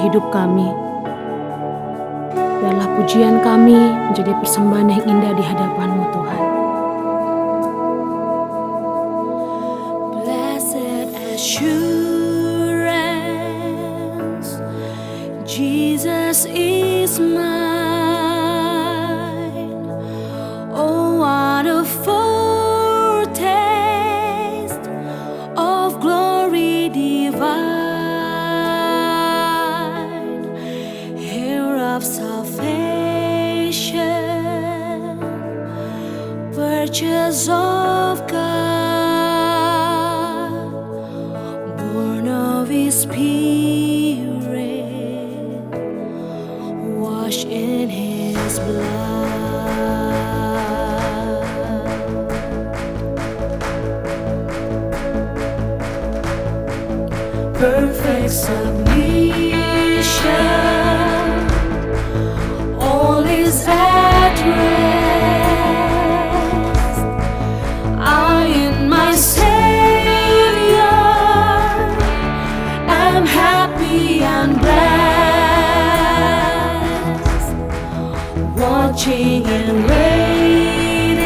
hidup kami. Biarlah pujian kami menjadi persembahan yang indah di hadapan-Mu, Tuhan. Blessed assurance, Jesus is mine. Oh, what a foretaste of glory divine, heir of salvation, purchase of God, born of His Spirit, washed in His blood. Perfect submission, all is at rest. I in my Savior am happy and blessed, watching and waiting,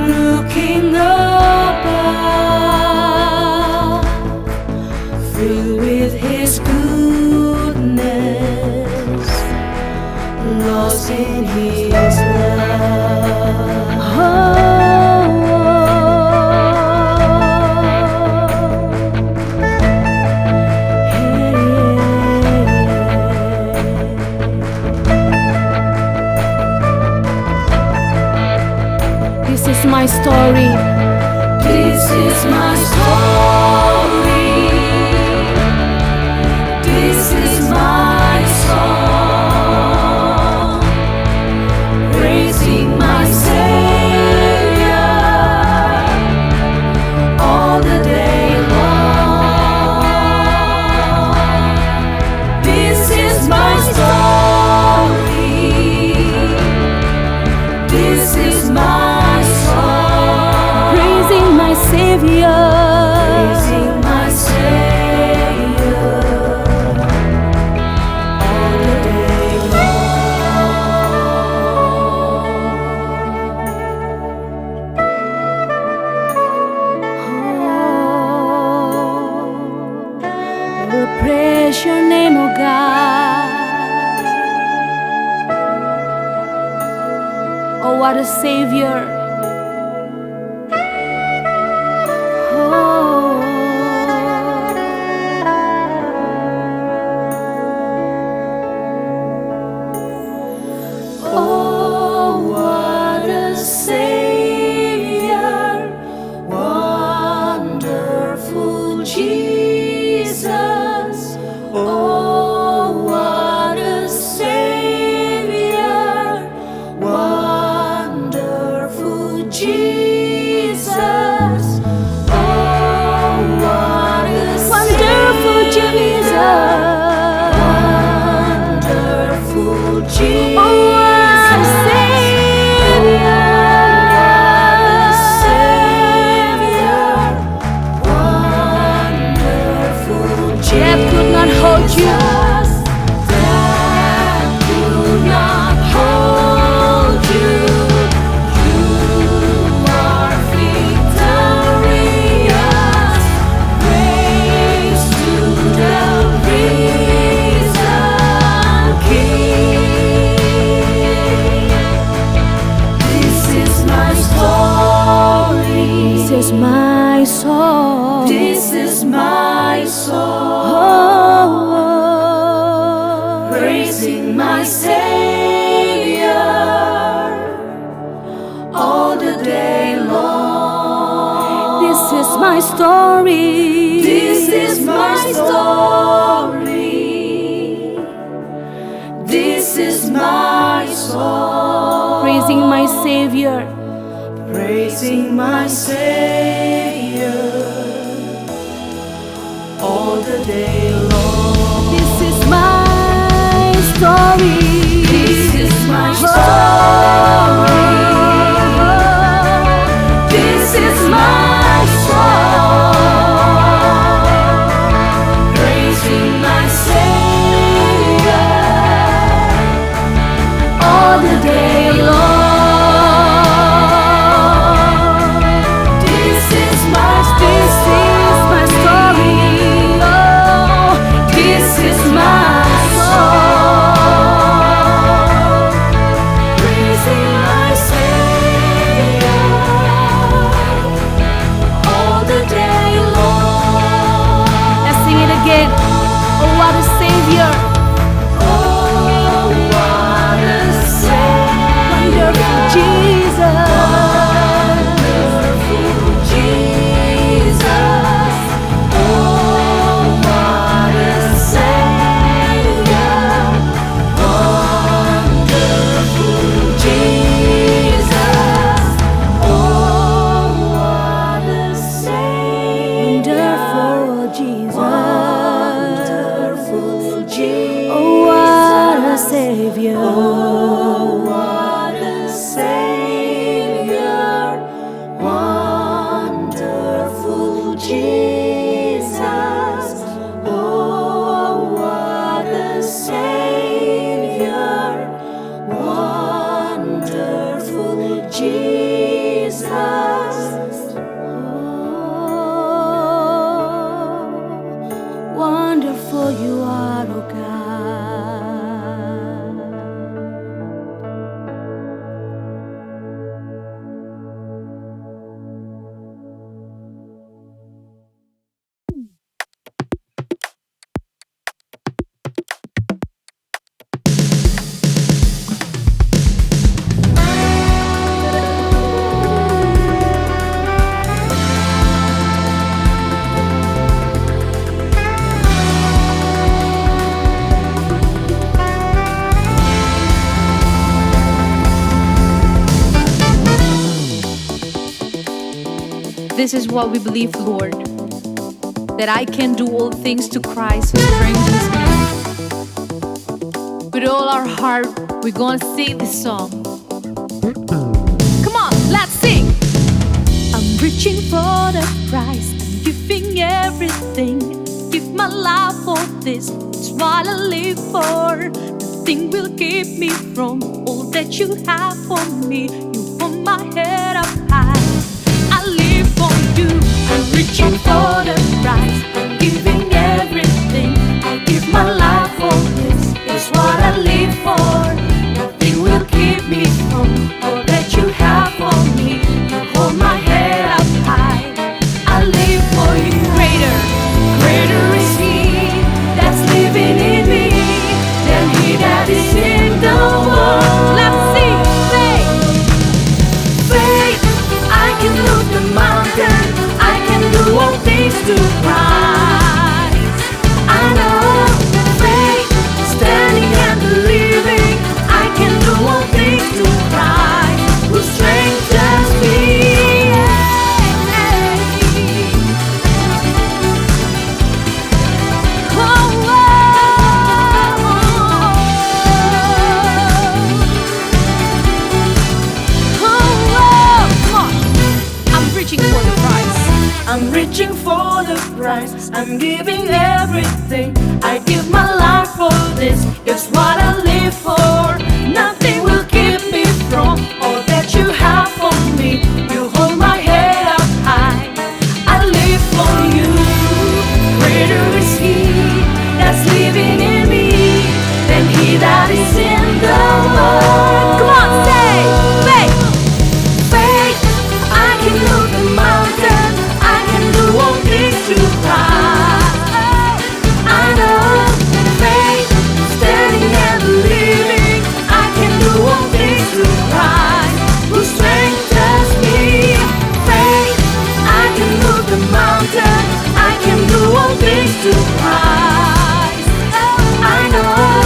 looking above, filled with His goodness, lost in His love. This is my story. This is my story. This is my song, praising my Savior all the day long. This is my story. This is my song, praising my Savior, praising my Savior all the day long. I will praise Your name, O God. Oh, what a Savior. Oh, what a Savior, wonderful Jesus. Oh, what a Savior, wonderful Jesus. Oh, what a wonderful Jesus. Wonderful Jesus. Oh, death could not hold you. Death could not hold you. You are victorious. Praise to the risen King. This is my story. This is my song. This is my song, praising my Savior all the day long. This is my story. This is my story. This is my song, praising my Savior, praising my Savior all the day long. This is my story. This is my story. This is my song, praising Oh, what a Savior. Oh, what a Savior. Wonderful Jesus. Wonderful Jesus. Oh, what a Savior. Wonderful Jesus. Oh, what a Savior. Wonderful Jesus. Wonderful Jesus. Oh, what a Savior. Oh, what a Savior. Wonderful Jesus. Oh, what a Savior. Wonderful Jesus. Oh, wonderful you are, oh God. This is what we believe, Lord, that I can do all things to Christ who strengthens me. With all our heart, we're gonna sing this song. Come on, let's sing. I'm reaching for the prize. I'm giving everything. Give my life for this. It's what I live for. Nothing will keep me from all that you have for me. You hold my head up high. I live for you. I'm reaching for the prize. I'm giving everything. I give my life for this. It's what I live for. Nothing will keep me from all that you have for me. You hold my head up high. I live for you. Greater, greater is He that's living in me than he that is in the world. Let's sing, faith. Faith, I can move the mountain. I can do all things to Christ. I know faith, standing and believing. I can do all things to Christ who strengthens me. I'm reaching for the prize. I'm giving everything. I give my life for this. It's what I live for. Nothing will keep me from all that you have for me. You hold my head up high. I live for you. Greater is He that's living in me than he that is in the world. Come on, say faith. Faith, I can move the mountain. I can do all things to Christ. I know faith, standing and believing. I can do all things to Christ who strengthens me. Faith, I can move the mountain. I can do all things to Christ. I know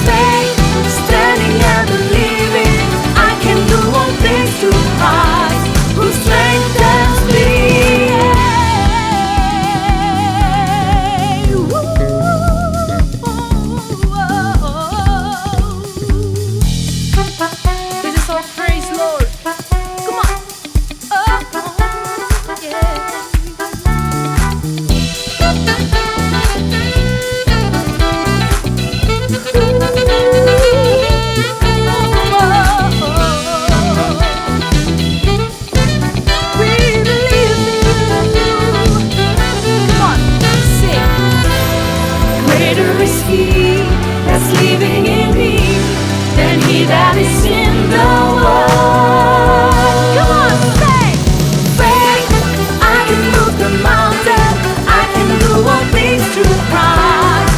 faith, standing and believing. I can do all things to Christ who strengthens me. This is our praise, Lord. Come on. Oh, yeah. We believe you. Come on, sing. Greater is He that's living in me than he that is in the world. Come on, say faith. I can move the mountain. I can do all things through Christ.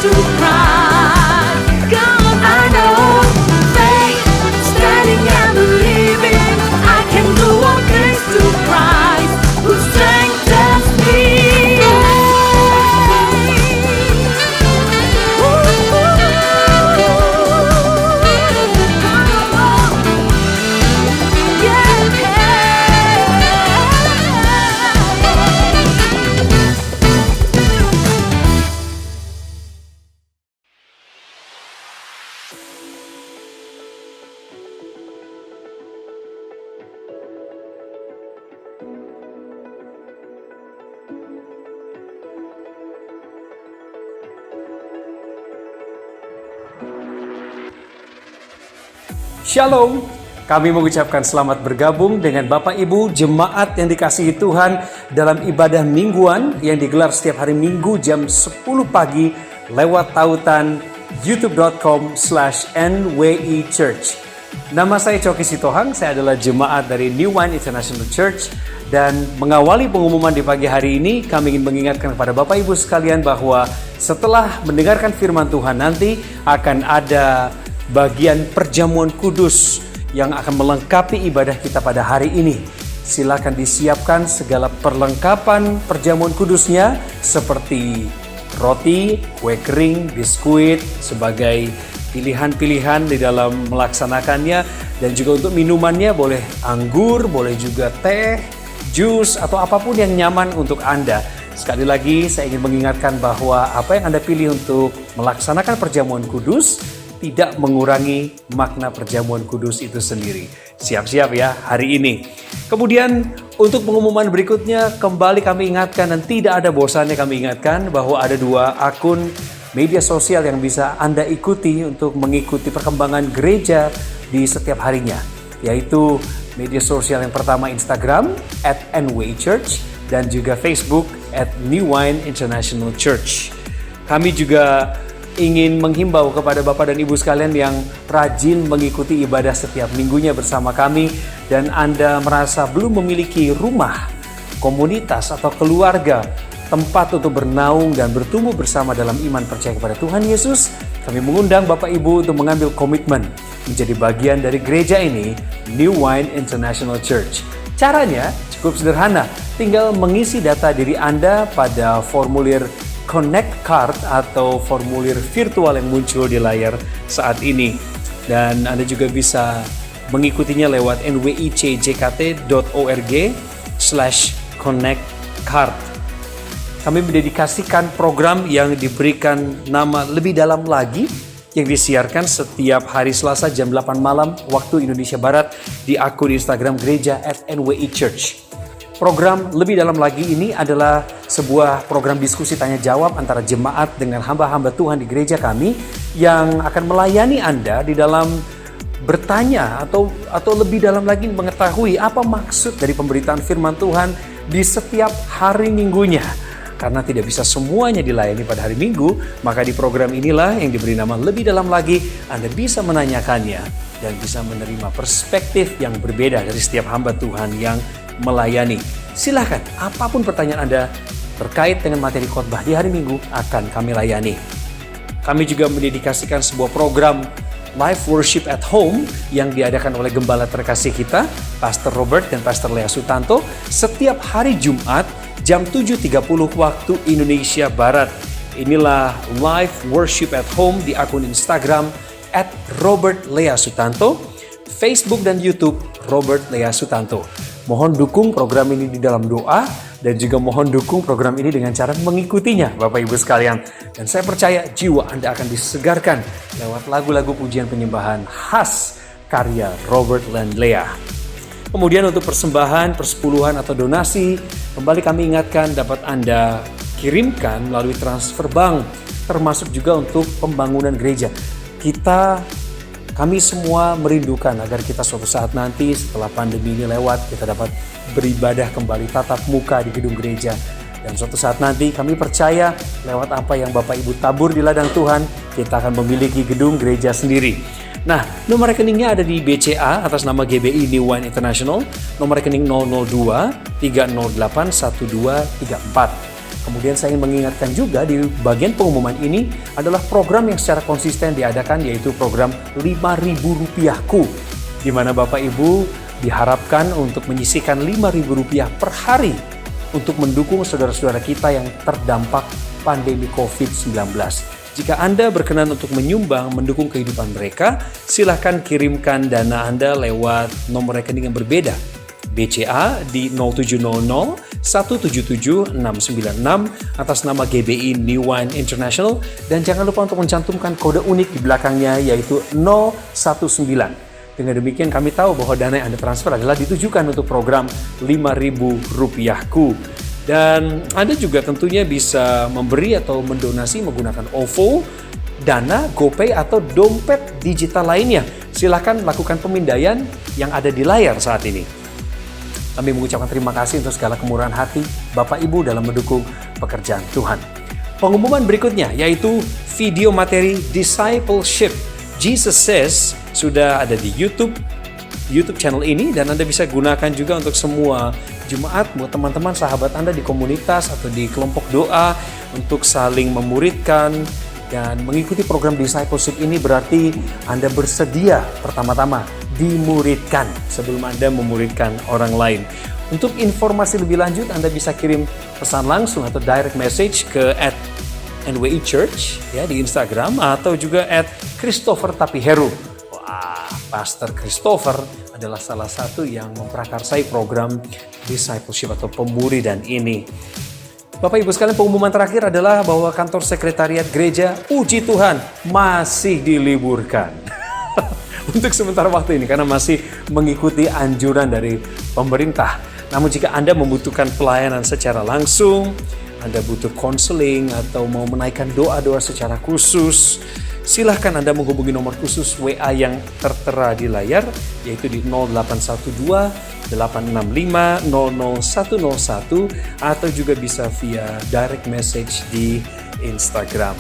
to Christ. 'Cause I know faith, standing and believing, I can do all things through Christ who strengthens me. Shalom, kami mengucapkan selamat bergabung dengan Bapak Ibu jemaat yang dikasihi Tuhan dalam ibadah mingguan yang digelar setiap hari Minggu jam 10 pagi lewat tautan youtube.com/NWI Church. Nama saya Coki Sitohang, saya adalah jemaat dari New Wine International Church, dan mengawali pengumuman di pagi hari ini, kami ingin mengingatkan kepada Bapak Ibu sekalian bahwa setelah mendengarkan firman Tuhan nanti akan ada bagian perjamuan kudus yang akan melengkapi ibadah kita pada hari ini. Silakan disiapkan segala perlengkapan perjamuan kudusnya seperti roti, kue kering, biskuit sebagai pilihan-pilihan di dalam melaksanakannya, dan juga untuk minumannya boleh anggur, boleh juga teh, jus atau apapun yang nyaman untuk Anda. Sekali lagi saya ingin mengingatkan bahwa apa yang Anda pilih untuk melaksanakan perjamuan kudus tidak mengurangi makna perjamuan kudus itu sendiri. Siap-siap ya hari ini. Kemudian untuk pengumuman berikutnya kembali kami ingatkan, dan tidak ada bosannya kami ingatkan, bahwa ada 2 akun media sosial yang bisa Anda ikuti untuk mengikuti perkembangan gereja di setiap harinya, yaitu media sosial yang pertama Instagram @NWIChurch dan juga Facebook @New Wine International Church. Kami juga ingin menghimbau kepada Bapak dan Ibu sekalian yang rajin mengikuti ibadah setiap minggunya bersama kami, dan Anda merasa belum memiliki rumah, komunitas atau keluarga, tempat untuk bernaung dan bertumbuh bersama dalam iman percaya kepada Tuhan Yesus, kami mengundang Bapak Ibu untuk mengambil komitmen menjadi bagian dari gereja ini, New Wine International Church. Caranya cukup sederhana, tinggal mengisi data diri Anda pada formulir Connect Card atau formulir virtual yang muncul di layar saat ini. Dan Anda juga bisa mengikutinya lewat nwijck.org/connectcard. Kami mendedikasikan program yang diberikan nama Lebih Dalam Lagi yang disiarkan setiap hari Selasa jam 8 malam waktu Indonesia Barat di akun Instagram gereja @NWIChurch. Program Lebih Dalam Lagi ini adalah sebuah program diskusi tanya jawab antara jemaat dengan hamba-hamba Tuhan di gereja kami yang akan melayani Anda di dalam bertanya atau lebih dalam lagi mengetahui apa maksud dari pemberitaan firman Tuhan di setiap hari minggunya. Karena tidak bisa semuanya dilayani pada hari Minggu, maka di program inilah yang diberi nama Lebih Dalam Lagi, Anda bisa menanyakannya dan bisa menerima perspektif yang berbeda dari setiap hamba Tuhan yang melayani. Silahkan, apapun pertanyaan Anda terkait dengan materi khotbah di hari Minggu akan kami layani. Kami juga mendedikasikan sebuah program live worship at home yang diadakan oleh gembala terkasih kita, Pastor Robert dan Pastor Lea Sutanto, setiap hari Jumat jam 7.30 waktu Indonesia Barat. Inilah live worship at home di akun Instagram @RobertLeaSutanto, Facebook dan YouTube Robert Lea Sutanto. Mohon dukung program ini di dalam doa, dan juga mohon dukung program ini dengan cara mengikutinya, Bapak Ibu sekalian. Dan saya percaya jiwa Anda akan disegarkan lewat lagu-lagu pujian penyembahan khas karya Robert dan Lea. Kemudian untuk persembahan, persepuluhan atau donasi, kembali kami ingatkan dapat Anda kirimkan melalui transfer bank, termasuk juga untuk pembangunan gereja. Kami semua merindukan agar kita suatu saat nanti setelah pandemi ini lewat, kita dapat beribadah kembali tatap muka di gedung gereja. Dan suatu saat nanti kami percaya lewat apa yang Bapak Ibu tabur di ladang Tuhan, kita akan memiliki gedung gereja sendiri. Nah, nomor rekeningnya ada di BCA atas nama GBI New Wine International, nomor rekening 002 308 1234. Kemudian saya ingin mengingatkan juga di bagian pengumuman ini adalah program yang secara konsisten diadakan, yaitu program Rp5.000ku, di mana Bapak Ibu diharapkan untuk menyisihkan Rp5.000 per hari untuk mendukung saudara-saudara kita yang terdampak pandemi COVID-19. Jika Anda berkenan untuk menyumbang mendukung kehidupan mereka, silakan kirimkan dana Anda lewat nomor rekening yang berbeda. BCA di 0700 177 696 atas nama GBI New Wine International, dan jangan lupa untuk mencantumkan kode unik di belakangnya yaitu 019. Dengan demikian kami tahu bahwa dana yang Anda transfer adalah ditujukan untuk program Rp5.000ku. Dan Anda juga tentunya bisa memberi atau mendonasi menggunakan OVO, Dana, GoPay, atau dompet digital lainnya. Silakan lakukan pemindaian yang ada di layar saat ini. Kami mengucapkan terima kasih untuk segala kemurahan hati Bapak Ibu dalam mendukung pekerjaan Tuhan. Pengumuman berikutnya yaitu video materi Discipleship Jesus Says sudah ada di YouTube channel ini, dan Anda bisa gunakan juga untuk semua jemaat, buat teman-teman sahabat Anda di komunitas atau di kelompok doa untuk saling memuridkan. Dan mengikuti program Discipleship ini berarti Anda bersedia pertama-tama dimuridkan sebelum Anda memuridkan orang lain. Untuk informasi lebih lanjut, Anda bisa kirim pesan langsung atau direct message ke @NWI Church ya di Instagram, atau juga @ChristopherTapiheru. Wah, Pastor Christopher adalah salah satu yang memprakarsai program Discipleship atau pemuridan ini. Bapak Ibu sekalian, pengumuman terakhir adalah bahwa kantor sekretariat gereja, puji Tuhan, masih diliburkan. Untuk sementara waktu ini karena masih mengikuti anjuran dari pemerintah. Namun jika Anda membutuhkan pelayanan secara langsung, Anda butuh konseling atau mau menaikkan doa-doa secara khusus, silahkan Anda menghubungi nomor khusus WA yang tertera di layar, yaitu di 0812 865 00101, atau juga bisa via direct message di Instagram.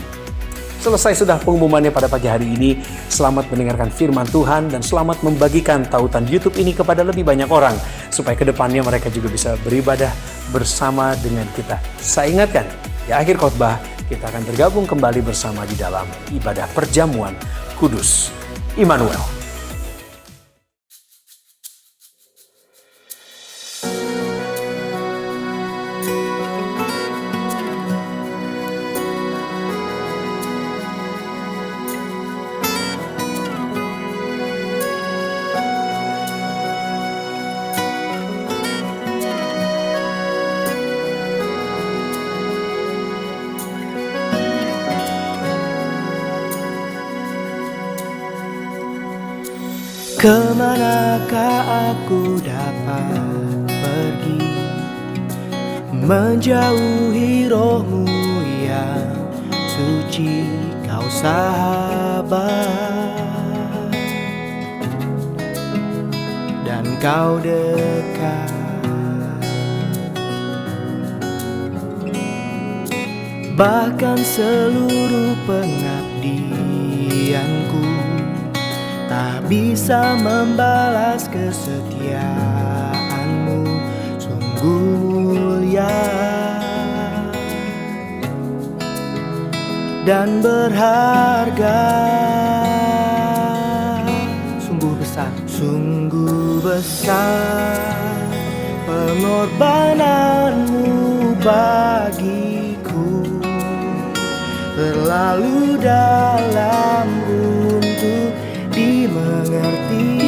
Selesai sudah pengumumannya pada pagi hari ini. Selamat mendengarkan firman Tuhan dan selamat membagikan tautan YouTube ini kepada lebih banyak orang, supaya kedepannya mereka juga bisa beribadah bersama dengan kita. Saya ingatkan, di akhir khotbah kita akan tergabung kembali bersama di dalam ibadah perjamuan kudus Immanuel. Kemanakah aku dapat pergi, menjauhi rohmu yang suci, kau sahabat, dan kau dekat. Bahkan seluruh pengabdianku tak bisa membalas kesetiaanmu, sungguh mulia dan berharga, sungguh besar pengorbananmu bagiku, terlalu dalam untuk dimengerti,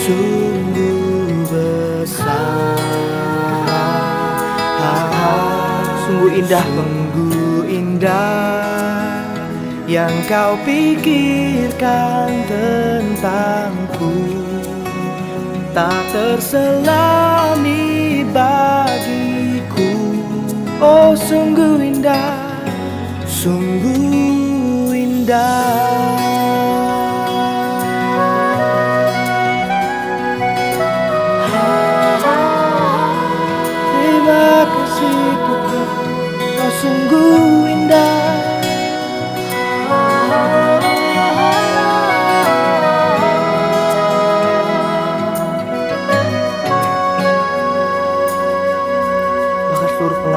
sungguh besar, sungguh indah yang kau pikirkan tentangku, tak terselami bagiku. Oh, sungguh indah, sungguh indah. Terima kasih Tuhan, kau sungguh indah. Bahkan seluruh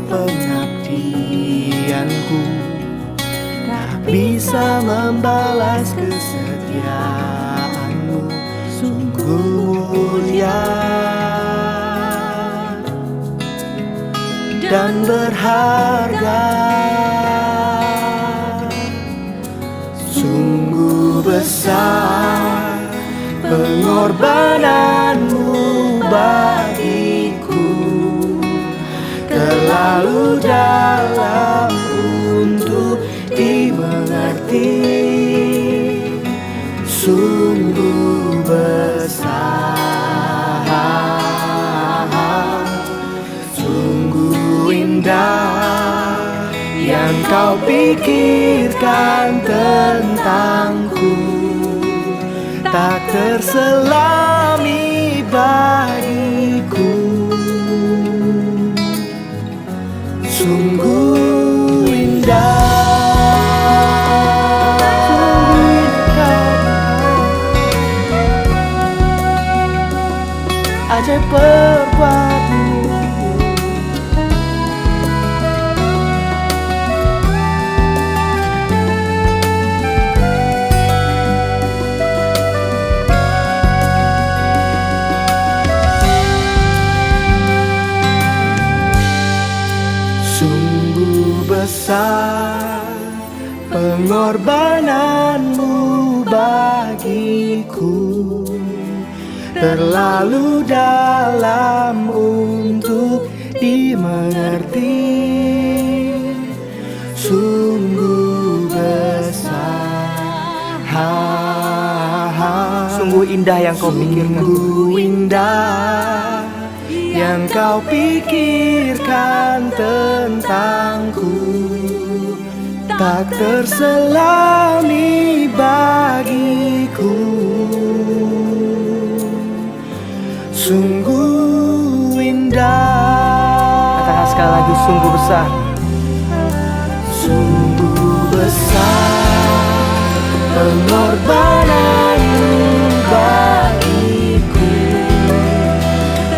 pengabdianku, tak bisa membalas kesetiaanmu. Sungguh mulia dan berharga, sungguh besar pengorbananmu bagiku, terlalu dalam untuk dimengerti, sungguh besar, sungguh indah yang kau pikirkan tentangku, tak terselami bagiku. Sungguh indah, sungguh indah, ajaib perbuatanmu. Sungguh besar pengorbananmu bagiku, terlalu dalam untuk dimengerti, sungguh besar, Sungguh indah yang kau pikirkan. sungguh indah yang kau pikirkan tentangku, tak terselami bagiku. Sungguh indah, Katakan sekali lagi, sungguh besar. sungguh besar pengorbananmu bagiku,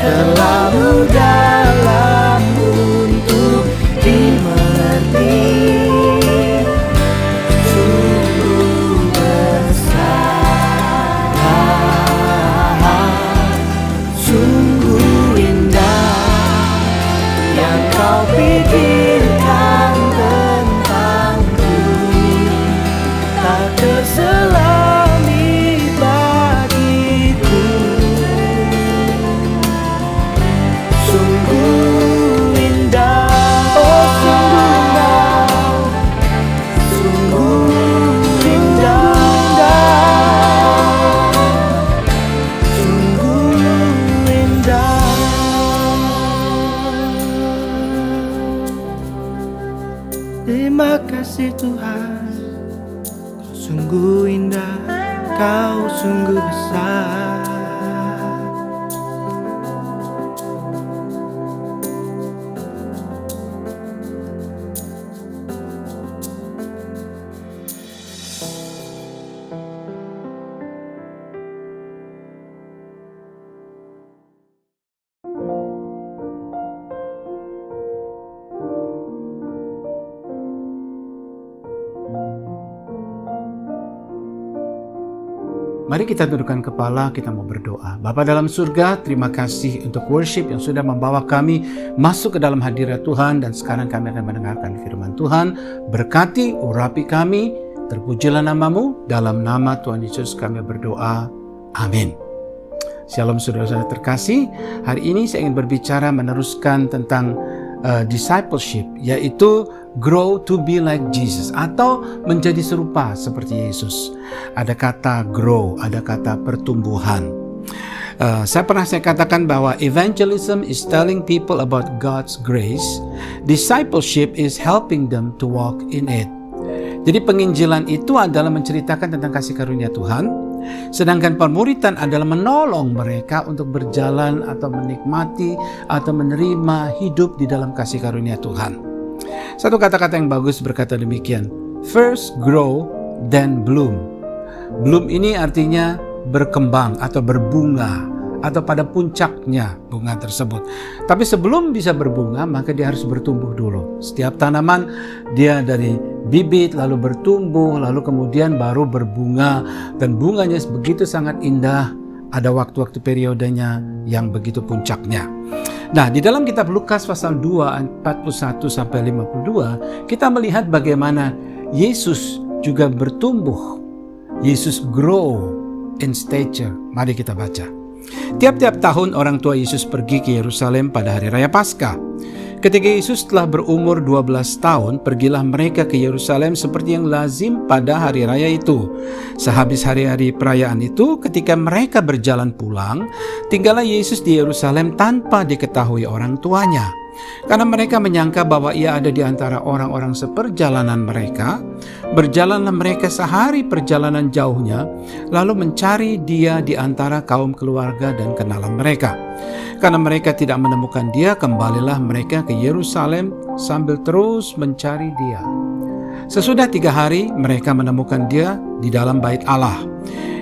terlalu dalam untuk dimengerti, sungguh besar, sungguh indah yang kau pikirkan tentangku, tak terselami bagiku. Sungguh indah, oh sungguh indah, sungguh indah. Terima kasih Tuhan, Kau sungguh indah, Kau sungguh besar. Mari kita tundukkan kepala, kita mau berdoa. Bapa dalam surga, terima kasih untuk worship yang sudah membawa kami masuk ke dalam hadirat Tuhan, dan sekarang kami akan mendengarkan firman Tuhan. Berkati, urapi kami, terpujilah namamu, dalam nama Tuhan Yesus kami berdoa. Amin. Shalom saudara-saudara terkasih, hari ini saya ingin berbicara meneruskan tentang discipleship, yaitu grow to be like Jesus, atau menjadi serupa seperti Yesus. Ada kata grow, ada kata pertumbuhan. Saya katakan bahwa evangelism is telling people about God's grace. Discipleship is helping them to walk in it. Jadi penginjilan itu adalah menceritakan tentang kasih karunia Tuhan, sedangkan pemuritan adalah menolong mereka untuk berjalan atau menikmati atau menerima hidup di dalam kasih karunia Tuhan. Satu kata-kata yang bagus berkata demikian, first grow, then bloom. Bloom ini artinya berkembang atau berbunga atau pada puncaknya bunga tersebut. Tapi sebelum bisa berbunga, maka dia harus bertumbuh dulu. Setiap tanaman dia dari bibit lalu bertumbuh, lalu kemudian baru berbunga, dan bunganya begitu sangat indah. Ada waktu-waktu periodenya yang begitu puncaknya. Nah, di dalam kitab Lukas pasal 2 41 sampai 52, kita melihat bagaimana Yesus juga bertumbuh. Yesus grow in stature. Mari kita baca. Tiap-tiap tahun orang tua Yesus pergi ke Yerusalem pada hari raya Paskah. Ketika Yesus telah berumur 12 tahun, pergilah mereka ke Yerusalem seperti yang lazim pada hari raya itu. Sehabis hari-hari perayaan itu, ketika mereka berjalan pulang, tinggallah Yesus di Yerusalem tanpa diketahui orang tuanya. Karena mereka menyangka bahwa ia ada di antara orang-orang seperjalanan mereka, berjalanlah mereka sehari perjalanan jauhnya, lalu mencari dia di antara kaum keluarga dan kenalan mereka. Karena mereka tidak menemukan dia, kembalilah mereka ke Yerusalem sambil terus mencari dia. Sesudah 3 hari, mereka menemukan dia di dalam bait Allah.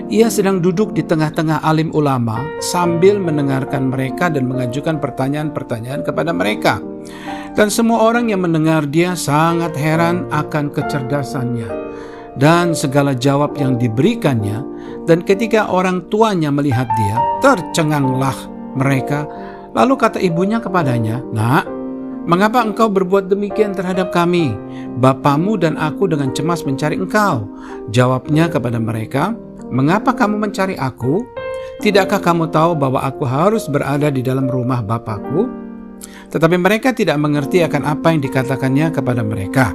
Ia sedang duduk di tengah-tengah alim ulama sambil mendengarkan mereka dan mengajukan pertanyaan-pertanyaan kepada mereka. Dan semua orang yang mendengar dia sangat heran akan kecerdasannya dan segala jawab yang diberikannya. Dan ketika orang tuanya melihat dia, tercenganglah mereka. Lalu kata ibunya kepadanya, "Nak, mengapa engkau berbuat demikian terhadap kami? Bapamu dan aku dengan cemas mencari engkau." Jawabnya kepada mereka, "Mengapa kamu mencari aku? Tidakkah kamu tahu bahwa aku harus berada di dalam rumah Bapakku?" Tetapi mereka tidak mengerti akan apa yang dikatakannya kepada mereka.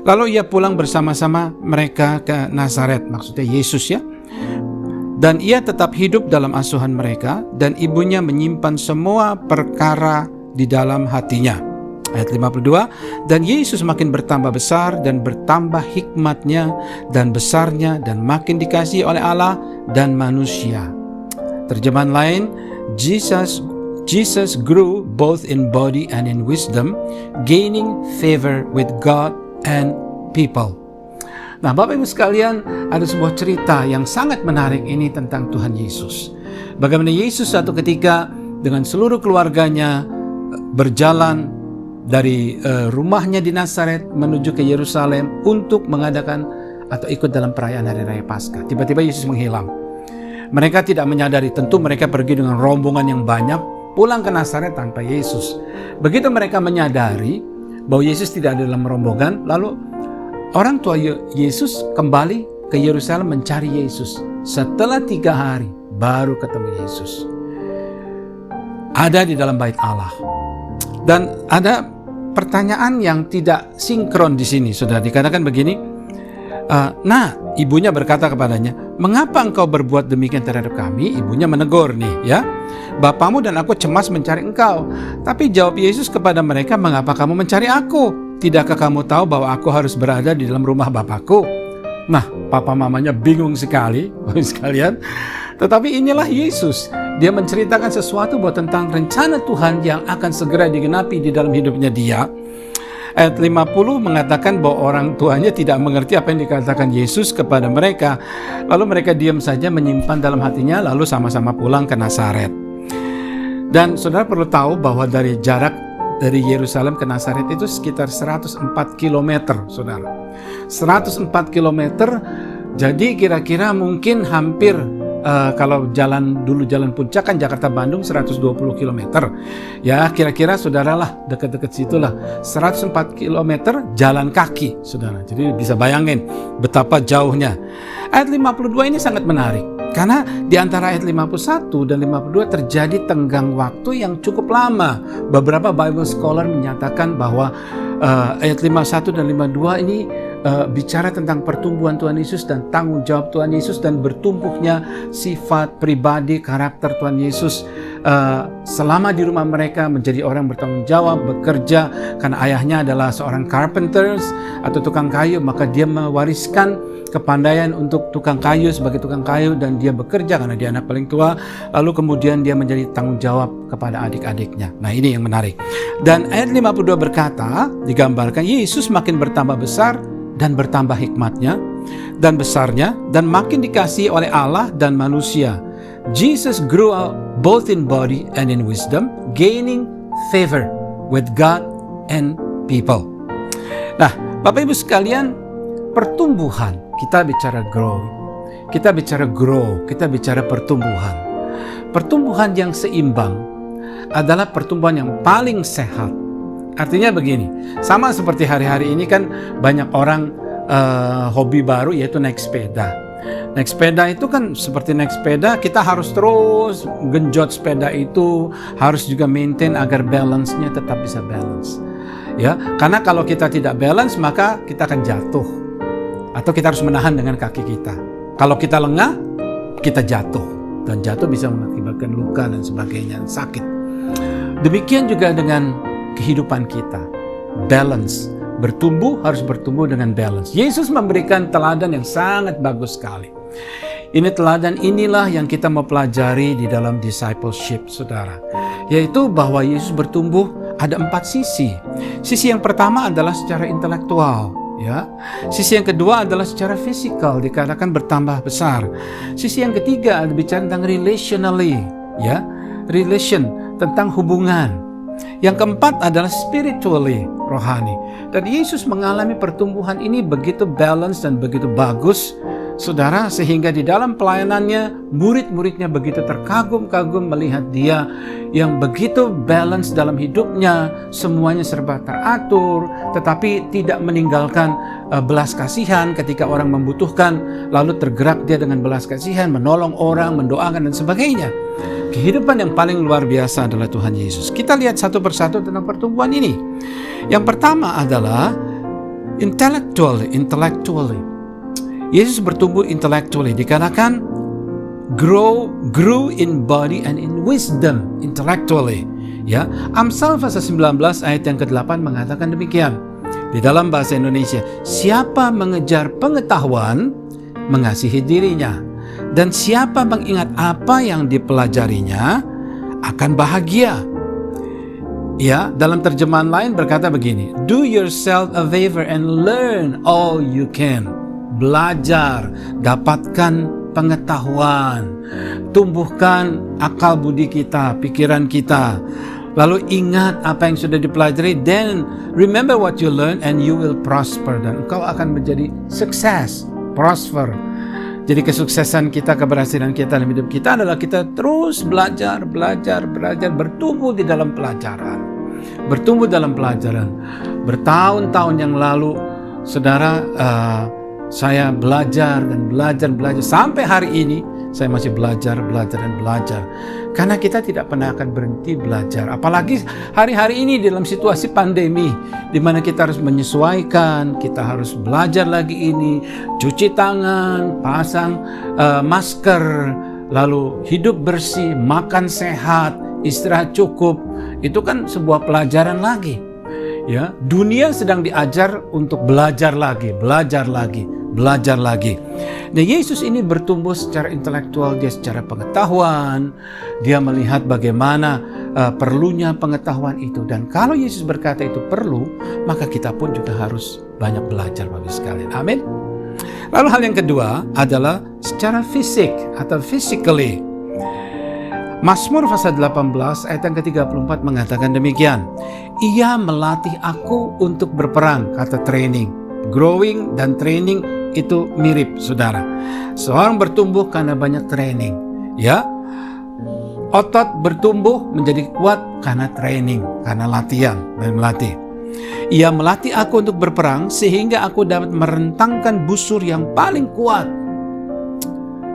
Lalu ia pulang bersama-sama mereka ke Nazaret, maksudnya Yesus ya. Dan ia tetap hidup dalam asuhan mereka, dan ibunya menyimpan semua perkara di dalam hatinya. Ayat 52, dan Yesus makin bertambah besar dan bertambah hikmatnya dan besarnya dan makin dikasihi oleh Allah dan manusia. Terjemahan lain, Jesus grew both in body and in wisdom, gaining favor with God and people. Nah, Bapak Ibu sekalian, ada sebuah cerita yang sangat menarik ini tentang Tuhan Yesus. Bagaimana Yesus suatu ketika dengan seluruh keluarganya berjalan dari rumahnya di Nazaret menuju ke Yerusalem untuk mengadakan atau ikut dalam perayaan Hari Raya Paskah. Tiba-tiba Yesus menghilang. Mereka tidak menyadari, tentu mereka pergi dengan rombongan yang banyak pulang ke Nazaret tanpa Yesus. Begitu mereka menyadari bahwa Yesus tidak ada dalam rombongan, lalu orang tua Yesus kembali ke Yerusalem mencari Yesus. Setelah 3 hari baru ketemu Yesus. Ada di dalam bait Allah. Dan ada pertanyaan yang tidak sinkron di sini. Sudah dikatakan begini. Nah, ibunya berkata kepadanya, "Mengapa engkau berbuat demikian terhadap kami?" Ibunya menegur nih ya. "Bapamu dan aku cemas mencari engkau." Tapi jawab Yesus kepada mereka, "Mengapa kamu mencari aku? Tidakkah kamu tahu bahwa aku harus berada di dalam rumah Bapakku?" Nah, papa mamanya bingung sekali, sekalian. Tetapi inilah Yesus. Dia menceritakan sesuatu bahwa tentang rencana Tuhan yang akan segera digenapi di dalam hidupnya dia. Ayat 50 mengatakan bahwa orang tuanya tidak mengerti apa yang dikatakan Yesus kepada mereka. Lalu mereka diam saja menyimpan dalam hatinya, lalu sama-sama pulang ke Nazaret. Dan saudara perlu tahu bahwa dari jarak dari Yerusalem ke Nazaret itu sekitar 104 km, saudara. 104 km, jadi kira-kira mungkin hampir kalau jalan puncak kan Jakarta-Bandung 120 km. Ya kira-kira saudara lah dekat-dekat situlah 104 km jalan kaki, saudara. Jadi bisa bayangin betapa jauhnya. Ayat 52 ini sangat menarik. Karena di antara ayat 51 dan 52 terjadi tenggang waktu yang cukup lama. Beberapa Bible scholar menyatakan bahwa ayat 51 dan 52 ini bicara tentang pertumbuhan Tuhan Yesus dan tanggung jawab Tuhan Yesus dan bertumbuhnya sifat pribadi karakter Tuhan Yesus selama di rumah mereka menjadi orang bertanggung jawab, bekerja karena ayahnya adalah seorang carpenters atau tukang kayu, maka dia mewariskan kepandaian untuk tukang kayu sebagai tukang kayu dan dia bekerja karena dia anak paling tua, lalu kemudian dia menjadi tanggung jawab kepada adik-adiknya. Nah, ini yang menarik. Dan ayat 52 berkata, digambarkan Yesus makin bertambah besar dan bertambah hikmatnya dan besarnya dan makin dikasihi oleh Allah dan manusia. Jesus grew both in body and in wisdom, gaining favor with God and people. Nah, Bapak Ibu sekalian, pertumbuhan, kita bicara grow, kita bicara pertumbuhan. Pertumbuhan yang seimbang adalah pertumbuhan yang paling sehat. Artinya begini, sama seperti hari-hari ini kan banyak orang hobi baru yaitu naik sepeda. Naik sepeda itu kan seperti naik sepeda, kita harus terus genjot sepeda itu, harus juga maintain agar balance-nya tetap bisa balance. Ya, karena kalau kita tidak balance maka kita akan jatuh. Atau kita harus menahan dengan kaki kita. Kalau kita lengah, kita jatuh. Dan jatuh bisa mengakibatkan luka dan sebagainya, sakit. Demikian juga dengan kehidupan kita. Balance. Bertumbuh harus bertumbuh dengan balance. Yesus memberikan teladan yang sangat bagus sekali. Ini teladan inilah yang kita mau pelajari di dalam discipleship, saudara. Yaitu bahwa Yesus bertumbuh ada 4 sisi. Sisi yang pertama adalah secara intelektual. Ya, sisi yang kedua adalah secara fisikal, dikatakan bertambah besar. Sisi yang ketiga bicara tentang relationally, ya, relation, tentang hubungan. Yang keempat adalah spiritually, rohani. Dan Yesus mengalami pertumbuhan ini begitu balance dan begitu bagus, saudara, sehingga di dalam pelayanannya murid-muridnya begitu terkagum-kagum melihat dia yang begitu balance dalam hidupnya, semuanya serba teratur, tetapi tidak meninggalkan belas kasihan ketika orang membutuhkan, lalu tergerak dia dengan belas kasihan, menolong orang, mendoakan dan sebagainya. Kehidupan yang paling luar biasa adalah Tuhan Yesus. Kita lihat satu persatu tentang pertumbuhan ini. Yang pertama adalah intellectually. Yesus bertumbuh intellectually, dikatakan grew in body and in wisdom intellectually. Ya, Amsal pasal 19 ayat yang ke-8 mengatakan demikian. Di dalam bahasa Indonesia, siapa mengejar pengetahuan mengasihi dirinya, dan siapa mengingat apa yang dipelajarinya akan bahagia. Ya, dalam terjemahan lain berkata begini, do yourself a favor and learn all you can. Belajar, dapatkan pengetahuan, tumbuhkan akal budi kita, pikiran kita. Lalu ingat apa yang sudah dipelajari, then remember what you learn and you will prosper, dan engkau akan menjadi sukses, prosper. Jadi kesuksesan kita, keberhasilan kita dalam hidup kita adalah kita terus belajar, bertumbuh di dalam pelajaran. Bertumbuh dalam pelajaran. Bertahun-tahun yang lalu, saudara, saya belajar. Sampai hari ini, saya masih belajar. Karena kita tidak pernah akan berhenti belajar. Apalagi hari-hari ini dalam situasi pandemi, di mana kita harus menyesuaikan, kita harus belajar lagi ini, cuci tangan, pasang masker, lalu hidup bersih, makan sehat, istirahat cukup. Itu kan sebuah pelajaran lagi. Ya, dunia sedang diajar untuk belajar lagi. Nah, Yesus ini bertumbuh secara intelektual, dia secara pengetahuan, dia melihat bagaimana perlunya pengetahuan itu. Dan kalau Yesus berkata itu perlu, maka kita pun juga harus banyak belajar, Bapak sekalian. Amin. Lalu hal yang kedua adalah secara fisik atau physically. Mazmur pasal 18 ayat yang ke-34 mengatakan demikian. Ia melatih aku untuk berperang, kata training. Growing dan training itu mirip, saudara. Seorang bertumbuh karena banyak training, ya. Otot bertumbuh menjadi kuat karena training, karena latihan dan melatih. Ia melatih aku untuk berperang sehingga aku dapat merentangkan busur yang paling kuat.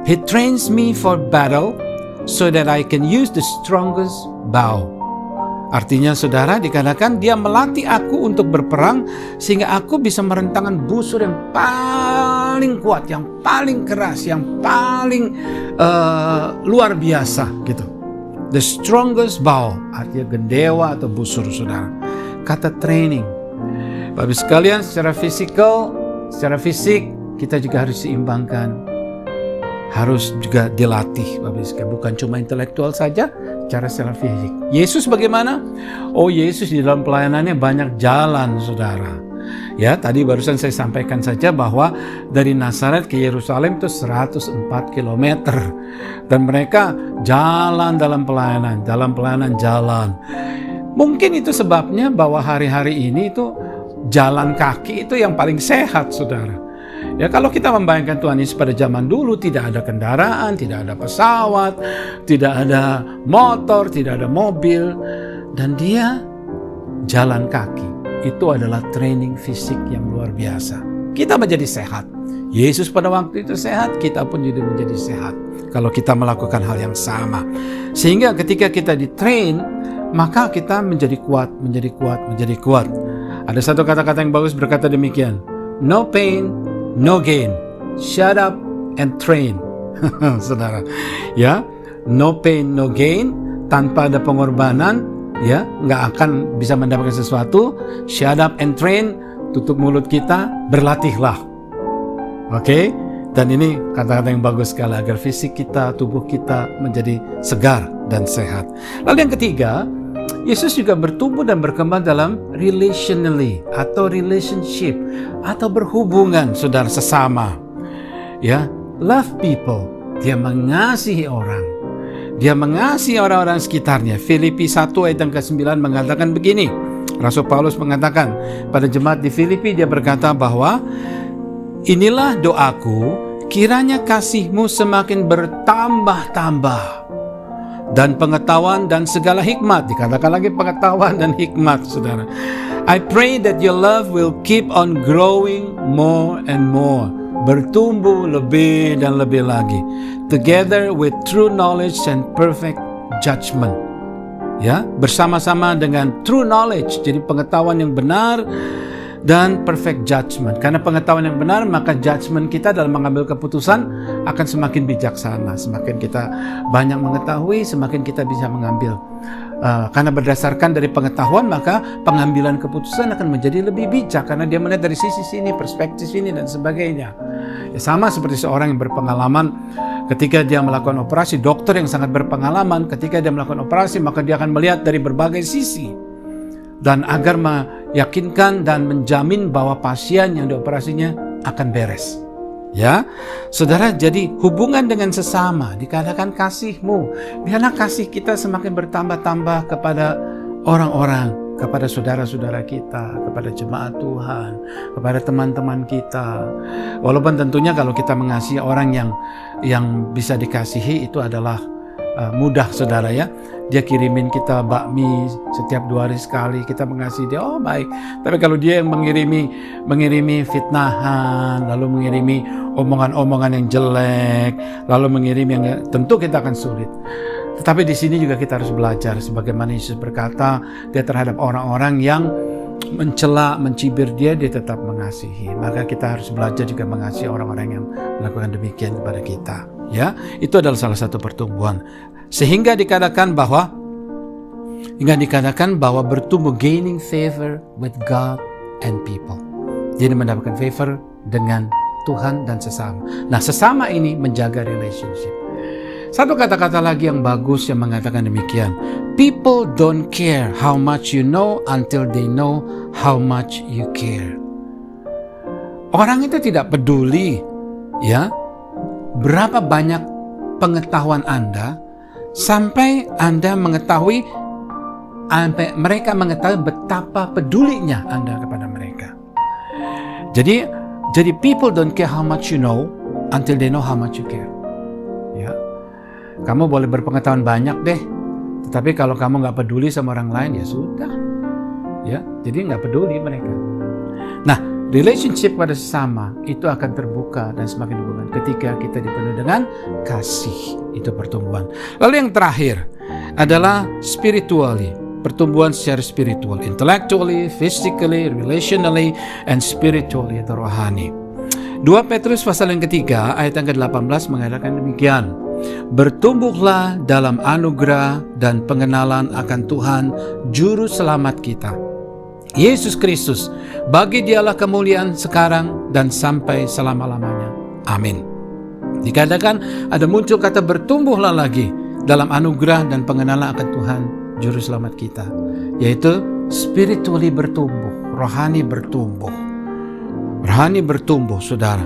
He trains me for battle so that I can use the strongest bow. Artinya, saudara, dikatakan dia melatih aku untuk berperang sehingga aku bisa merentangkan busur yang paling kuat, yang paling keras, yang paling luar biasa gitu. The strongest bow, artinya gendewa atau busur, saudara. Kata training. Bapak sekalian, secara fisik kita juga harus seimbangkan. Harus juga dilatih, Bapak sekalian, bukan cuma intelektual saja, secara fisik. Yesus bagaimana? Oh, Yesus di dalam pelayanannya banyak jalan, saudara. Ya, tadi barusan saya sampaikan saja bahwa dari Nazaret ke Yerusalem itu 104 km. Dan mereka jalan dalam pelayanan jalan. Mungkin itu sebabnya bahwa hari-hari ini itu jalan kaki itu yang paling sehat, saudara. Ya, kalau kita membayangkan Tuhan Yesus pada zaman dulu tidak ada kendaraan, tidak ada pesawat, tidak ada motor, tidak ada mobil, dan dia jalan kaki. Itu adalah training fisik yang luar biasa. Kita menjadi sehat. Yesus pada waktu itu sehat, kita pun juga menjadi sehat kalau kita melakukan hal yang sama. Sehingga ketika kita ditrain, maka kita menjadi kuat. Ada satu kata-kata yang bagus berkata demikian, no pain, no gain. Shut up and train. Saudara, ya, no pain, no gain. Tanpa ada pengorbanan, ya, nggak akan bisa mendapatkan sesuatu. Shut up and train. Tutup mulut kita, berlatihlah. Oke? Dan ini kata-kata yang bagus sekali agar fisik kita, tubuh kita menjadi segar dan sehat. Lalu yang ketiga, Yesus juga bertumbuh dan berkembang dalam relationally atau relationship atau berhubungan saudara sesama. Ya, love people. Dia mengasihi orang. Dia mengasihi orang-orang sekitarnya. Filipi 1 ayat yang ke-9 mengatakan begini. Rasul Paulus mengatakan pada jemaat di Filipi, dia berkata bahwa inilah doaku, kiranya kasihmu semakin bertambah-tambah dan pengetahuan dan segala hikmat. Dikatakan lagi pengetahuan dan hikmat, saudara. I pray that your love will keep on growing more and more. Bertumbuh lebih dan lebih lagi. Together with true knowledge and perfect judgment. Ya, bersama-sama dengan true knowledge, jadi pengetahuan yang benar, dan perfect judgment. Karena pengetahuan yang benar, maka judgment kita dalam mengambil keputusan akan semakin bijaksana. Semakin kita banyak mengetahui, semakin kita bisa mengambil. Karena berdasarkan dari pengetahuan, maka pengambilan keputusan akan menjadi lebih bijak. Karena dia melihat dari sisi sini, perspektif ini, dan sebagainya. Ya, sama seperti seorang yang berpengalaman ketika dia melakukan operasi. Dokter yang sangat berpengalaman, ketika dia melakukan operasi, maka dia akan melihat dari berbagai sisi. Dan agar meyakinkan dan menjamin bahwa pasien yang dioperasinya akan beres. Ya, saudara, jadi hubungan dengan sesama, dikatakan kasihmu. Biarlah kasih kita semakin bertambah-tambah kepada orang-orang, kepada saudara-saudara kita, kepada jemaat Tuhan, kepada teman-teman kita. Walaupun tentunya kalau kita mengasihi orang yang bisa dikasihi itu adalah mudah, saudara, ya. Dia kirimin kita bakmi setiap 2 hari sekali, kita mengasihi dia, oh baik. Tapi kalau dia yang mengirimi fitnahan, lalu mengirimi omongan-omongan yang jelek, lalu mengirim yang tentu kita akan sulit. Tetapi di sini juga kita harus belajar, sebagaimana Yesus berkata, dia terhadap orang-orang yang mencela, mencibir dia tetap mengasihi. Maka kita harus belajar juga mengasihi orang-orang yang melakukan demikian kepada kita. Ya, itu adalah salah satu pertumbuhan. Sehingga dikatakan bahwa bertumbuh, gaining favor with God and people. Jadi mendapatkan favor dengan Tuhan dan sesama. Nah, sesama ini menjaga relationship. Satu kata-kata lagi yang bagus yang mengatakan demikian. People don't care how much you know until they know how much you care. Orang itu tidak peduli, ya, berapa banyak pengetahuan Anda sampai Anda mengetahui, mereka mengetahui betapa pedulinya Anda kepada mereka. Jadi people don't care how much you know until they know how much you care. Ya, kamu boleh berpengetahuan banyak deh, tetapi kalau kamu nggak peduli sama orang lain, ya sudah. Ya, jadi nggak peduli mereka. Nah, relationship pada sesama itu akan terbuka dan semakin hubungan ketika kita dipenuhi dengan kasih. Itu pertumbuhan. Lalu yang terakhir adalah spiritually. Pertumbuhan secara spiritual, intellectually, physically, relationally, and spiritually atau rohani. 2 Petrus pasal yang ketiga ayat yang ke-18 mengatakan demikian. Bertumbuhlah dalam anugerah dan pengenalan akan Tuhan Juru Selamat kita, Yesus Kristus. Bagi dialah kemuliaan sekarang dan sampai selama-lamanya. Amin. Dikatakan ada muncul kata bertumbuhlah lagi dalam anugerah dan pengenalan akan Tuhan Juru Selamat kita, yaitu spiritually bertumbuh. rohani bertumbuh. Rohani bertumbuh, saudara.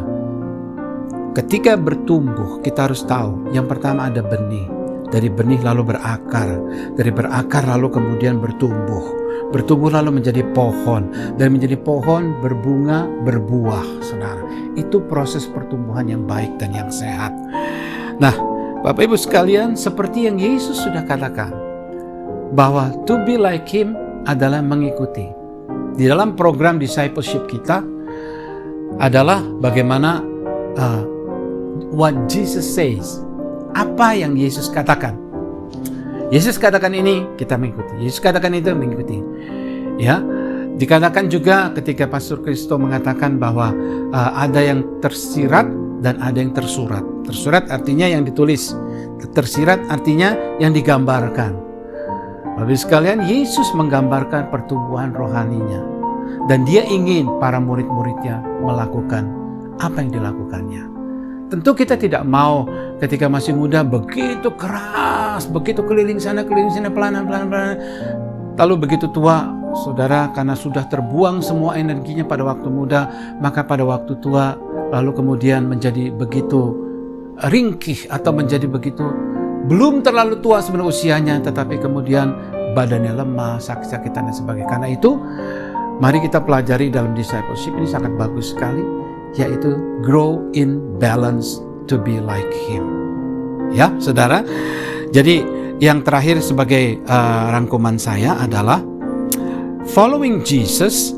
Ketika bertumbuh, kita harus tahu, yang pertama ada benih. Dari benih lalu berakar. Dari berakar lalu kemudian bertumbuh. Bertumbuh lalu menjadi pohon. Dan menjadi pohon berbunga, berbuah, saudara. Itu proses pertumbuhan yang baik dan yang sehat. Nah, Bapak Ibu sekalian, seperti yang Yesus sudah katakan, bahwa to be like Him adalah mengikuti. Di dalam program discipleship kita adalah bagaimana what Jesus says. Apa yang Yesus katakan. Yesus katakan ini, kita mengikuti. Yesus katakan itu, mengikuti. Ya, dikatakan juga ketika Pastor Kristo mengatakan bahwa ada yang tersirat dan ada yang tersurat. Tersurat artinya yang ditulis. Tersirat artinya yang digambarkan. Bapak sekalian, Yesus menggambarkan pertumbuhan rohaninya. Dan Dia ingin para murid-muridnya melakukan apa yang dilakukannya. Tentu kita tidak mau ketika masih muda begitu keras, begitu keliling sana, pelan. Lalu begitu tua, saudara, karena sudah terbuang semua energinya pada waktu muda, maka pada waktu tua, lalu kemudian menjadi begitu ringkih atau menjadi begitu belum terlalu tua sebenarnya usianya, tetapi kemudian badannya lemah, sakit-sakitan dan sebagainya. Karena itu, mari kita pelajari dalam discipleship ini sangat bagus sekali, yaitu grow in balance to be like Him. Ya, saudara. Jadi yang terakhir sebagai rangkuman saya adalah following Jesus.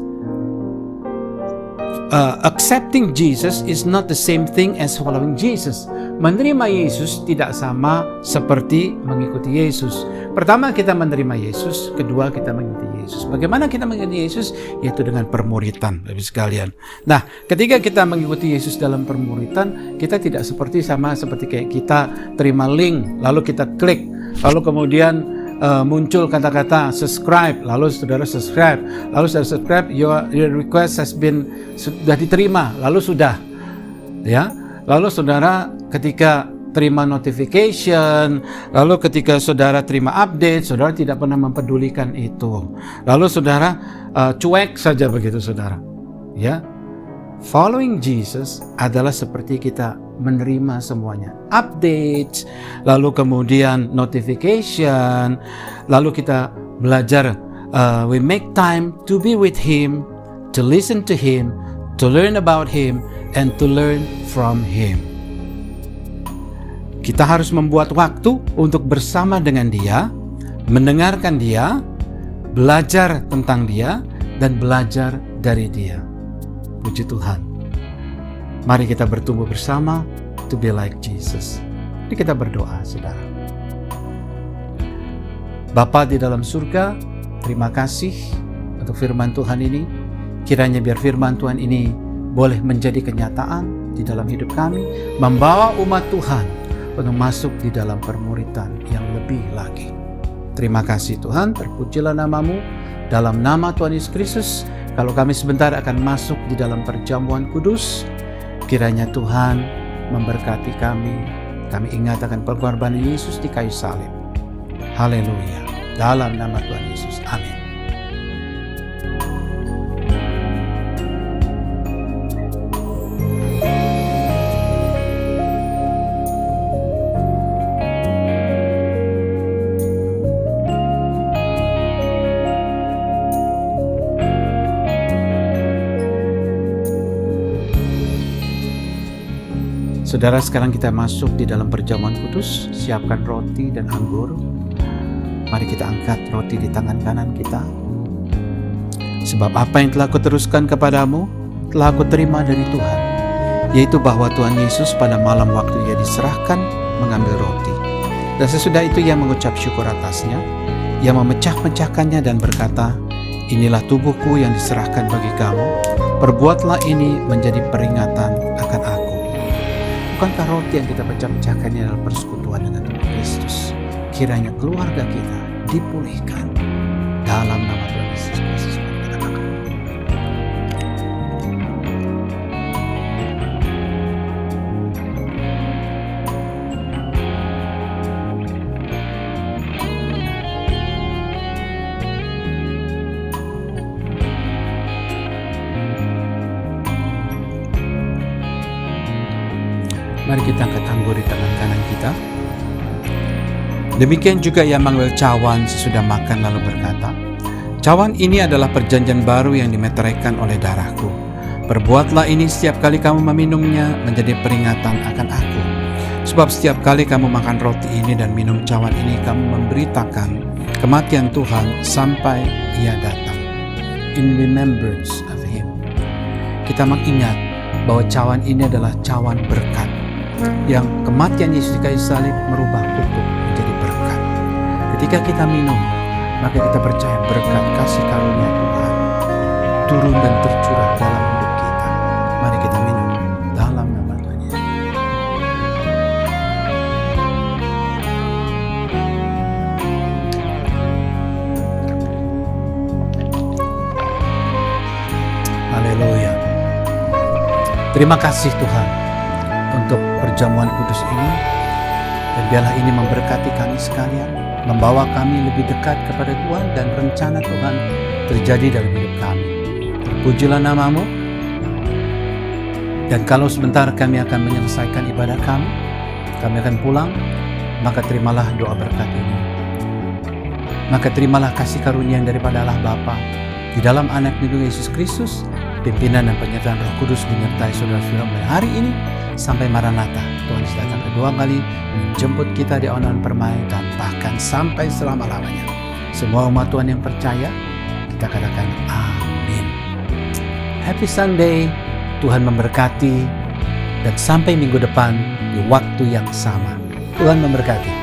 Accepting Jesus is not the same thing as following Jesus. Menerima Yesus tidak sama seperti mengikuti Yesus. Pertama, kita menerima Yesus. Kedua, kita mengikuti Yesus. Bagaimana kita mengikuti Yesus? Yaitu dengan permuritan, Bapak sekalian. Nah, ketika kita mengikuti Yesus dalam permuritan, kita tidak seperti kayak kita terima link, lalu kita klik, lalu kemudian muncul kata-kata subscribe, lalu saudara subscribe, your request has been, sudah diterima, lalu sudah, ya, lalu saudara ketika terima notification, lalu ketika saudara terima update, saudara tidak pernah mempedulikan itu, lalu saudara cuek saja begitu, saudara, ya. Following Jesus adalah seperti kita menerima semuanya. Update, lalu kemudian notification, lalu kita belajar, we make time to be with Him, to listen to Him, to learn about Him, and to learn from Him. Kita harus membuat waktu untuk bersama dengan Dia, mendengarkan Dia, belajar tentang Dia, dan belajar dari Dia. Puji Tuhan. Mari kita bertumbuh bersama to be like Jesus. Jadi kita berdoa, saudara. Bapa di dalam surga, terima kasih untuk firman Tuhan ini. Kiranya biar firman Tuhan ini boleh menjadi kenyataan di dalam hidup kami, membawa umat Tuhan untuk masuk di dalam permuritan yang lebih lagi. Terima kasih Tuhan, terpujilah nama-Mu. Dalam nama Tuhan Yesus Kristus, kalau kami sebentar akan masuk di dalam perjamuan kudus, kiranya Tuhan memberkati kami. Kami ingat akan pengorbanan Yesus di kayu salib. Haleluya. Dalam nama Tuhan Yesus. Amin. Saudara, sekarang kita masuk di dalam perjamuan kudus. Siapkan roti dan anggur. Mari kita angkat roti di tangan kanan kita. Sebab apa yang telah kuteruskan kepadamu, telah aku terima dari Tuhan, yaitu bahwa Tuhan Yesus pada malam waktu Ia diserahkan mengambil roti. Dan sesudah itu Ia mengucap syukur atasnya. Ia memecah-mecahkannya dan berkata, inilah tubuhku yang diserahkan bagi kamu. Perbuatlah ini menjadi peringatan akan aku. Bukankah roti yang kita pecah-pecahkan ini adalah persekutuan dengan Tuhan Kristus? Kiranya keluarga kita dipulihkan dalam nama Tuhan Yesus Kristus. Mari kita angkat anggur di tangan kanan kita. Demikian juga ia mengambil cawan sesudah makan lalu berkata, "Cawan ini adalah perjanjian baru yang dimeteraikan oleh darahku. Perbuatlah ini setiap kali kamu meminumnya menjadi peringatan akan aku. Sebab setiap kali kamu makan roti ini dan minum cawan ini, kamu memberitakan kematian Tuhan sampai ia datang." In remembrance of Him. Kita mengingat bahwa cawan ini adalah cawan berkat, yang kematian Yesus di kayu salib merubah kutuk menjadi berkat. Ketika kita minum, maka kita percaya berkat kasih karunia Tuhan turun dan tercurah dalam hidup kita. Mari kita minum dalam nama Tuhan Yesus. Haleluya. Terima kasih Tuhan untuk perjamuan kudus ini, dan biarlah ini memberkati kami sekalian, membawa kami lebih dekat kepada Tuhan, dan rencana Tuhan terjadi dalam hidup kami. Terpujilah nama-Mu. Dan kalau sebentar kami akan menyelesaikan ibadah kami akan pulang, maka terimalah doa berkat ini. Maka terimalah kasih karunia yang daripada Allah Bapa, di dalam anak Tuhan Yesus Kristus, pimpinan dan penyertaan Roh Kudus menyertai saudara-saudara mulai hari ini sampai Maranatha. Tuhan Yesus datang kedua kali menjemput kita di awan permai dan bahkan sampai selama-lamanya. Semua umat Tuhan yang percaya, kita katakan amin. Happy Sunday, Tuhan memberkati, dan sampai minggu depan di waktu yang sama. Tuhan memberkati.